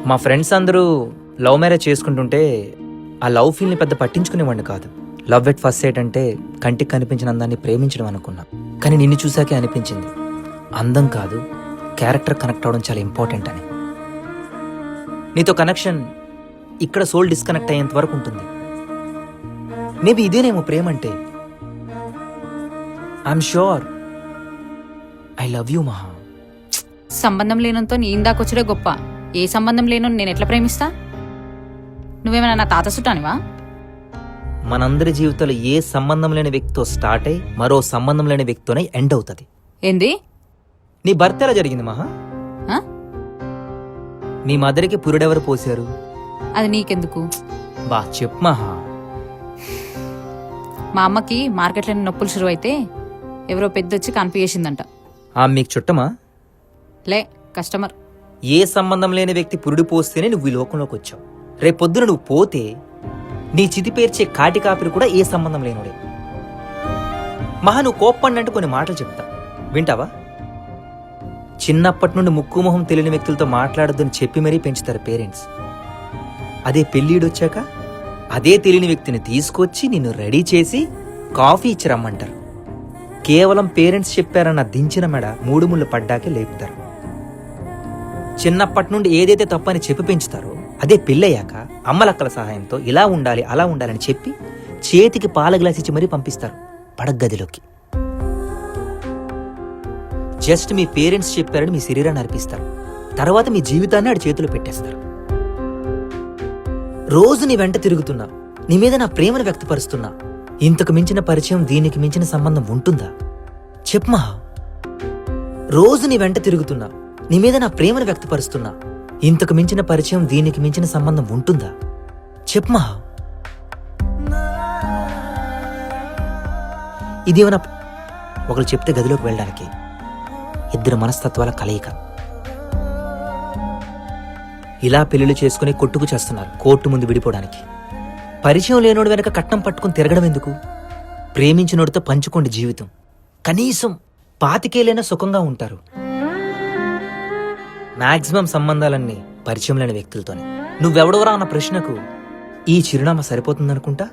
మా ఫ్రెండ్స్ అందరూ love marriage చేసుకుంటుంటే ఆ లవ్ ఫీల్ని పెద్ద పట్టించుకునేవాడిని కాదు. లవ్ ఎట్ ఫస్ట్ సైట్ అంటే కంటికి కనిపించిన అందాన్ని ప్రేమించడం అనుకున్నా. కానీ నిన్ను చూశాకే అనిపించింది అందం కాదు, క్యారెక్టర్ కనెక్ట్ అవడం చాలా ఇంపార్టెంట్ అని. నీతో కనెక్షన్ ఇక్కడ సోల్ డిస్కనెక్ట్ అయ్యేంత వరకు ఉంటుంది. మేబీ ఇదేనేమో ప్రేమ అంటే. I'm sure I love you మహా. సంబంధం లేనంతో నీ ఇందాకొచ్చుడే గొప్ప. ఏ సంబంధం లేను నేను ఎట్లా ప్రేమిస్తా? నువ్వేమైనా నా తాత సుట్టానివా? మనందరి జీవితంలో ఏ సంబంధం లేని వ్యక్తితో స్టార్ట్ అయ్యి మరో సంబంధం లేని వ్యక్తితోనే ఎండ్ అవుతుంది. ఏంది? నీ భర్త ఎలా జరిగింది మహా? ఆ? మీ మదర్కి పురుడెవరు పోశారు? అది నీకెందుకు? బా చెప్పు మహా. మా అమ్మకి మార్కెట్లో నొప్పులు షురు అయితే ఎవరో పెద్దొచ్చి కనిపించేసిందంట. మీకు చుట్టమా? లే, కస్టమర్. ఏ సంబంధం లేని వ్యక్తి పురుడు పోస్తేనే నువ్వు ఈ లోకంలోకి వచ్చావు. రేపొద్దున నువ్వు పోతే నీ చితి పేర్చే కాటి కాపిరి కూడా ఏ సంబంధం లేనుడే. మహా, నువ్వు కోప్పడినంటే కొన్ని మాటలు చెప్తా, వింటావా? చిన్నప్పటి నుండి ముక్కు మొహం తెలియని వ్యక్తులతో మాట్లాడొద్దని చెప్పి మరీ పెంచుతారు పేరెంట్స్. అదే పెళ్ళిడొచ్చాక అదే తెలియని వ్యక్తిని తీసుకొచ్చి నిన్ను రెడీ చేసి కాఫీ ఇచ్చి రమ్మంటారు. కేవలం పేరెంట్స్ చెప్పారన్న దించిన మెడ 3 ముళ్ళు పడ్డాకే లేపుతారు. చిన్నప్పటి నుండి ఏదైతే తప్పని చెప్పి పెంచుతారో అదే పెళ్ళయ్యాక అమ్మలక్కల సహాయంతో ఇలా ఉండాలి అలా ఉండాలని చెప్పి చేతికి పాల గ్లాస్ ఇచ్చి మరీ పంపిస్తారు పడగదిలోకి. జస్ట్ మీ పేరెంట్స్ చెప్పారని మీ శరీరాన్ని అర్పిస్తారు. తర్వాత మీ జీవితాన్ని ఆడి చేతిలో పెట్టేస్తారు. రోజు నీ వెంట తిరుగుతున్నా, నీ మీద నా ప్రేమను వ్యక్తపరుస్తున్నా. ఇంతకు మించిన పరిచయం, దీనికి మించిన సంబంధం ఉంటుందా? చెప్పమా. రోజు నీ వెంట తిరుగుతున్నా, నీ మీద నా ప్రేమను వ్యక్తపరుస్తున్నా. ఇంతకు మించిన పరిచయం, దీనికి మించిన సంబంధం ఉంటుందా? చెప్పమా. ఇదేమన్నా ఒకరు చెప్తే గదిలోకి వెళ్ళడానికి? ఇద్దరు మనస్తత్వాల కలయిక. ఇలా పెళ్లిళ్ళు చేసుకుని కొట్టుకు చేస్తున్నారు కోర్టు ముందు విడిపోవడానికి. పరిచయం లేనోడు వెనక కట్నం పట్టుకుని తిరగడం ఎందుకు? ప్రేమించినోడితో పంచుకోండి జీవితం. కనీసం 25 ఏళ్ళైనా సుఖంగా ఉంటారు. మాక్సిమం సంబంధాలన్నీ పరిచయం లేని వ్యక్తులతోనే. నువ్వెవడవరా అన్న ప్రశ్నకు ఈ చిరునామా సరిపోతుందనుకుంటా.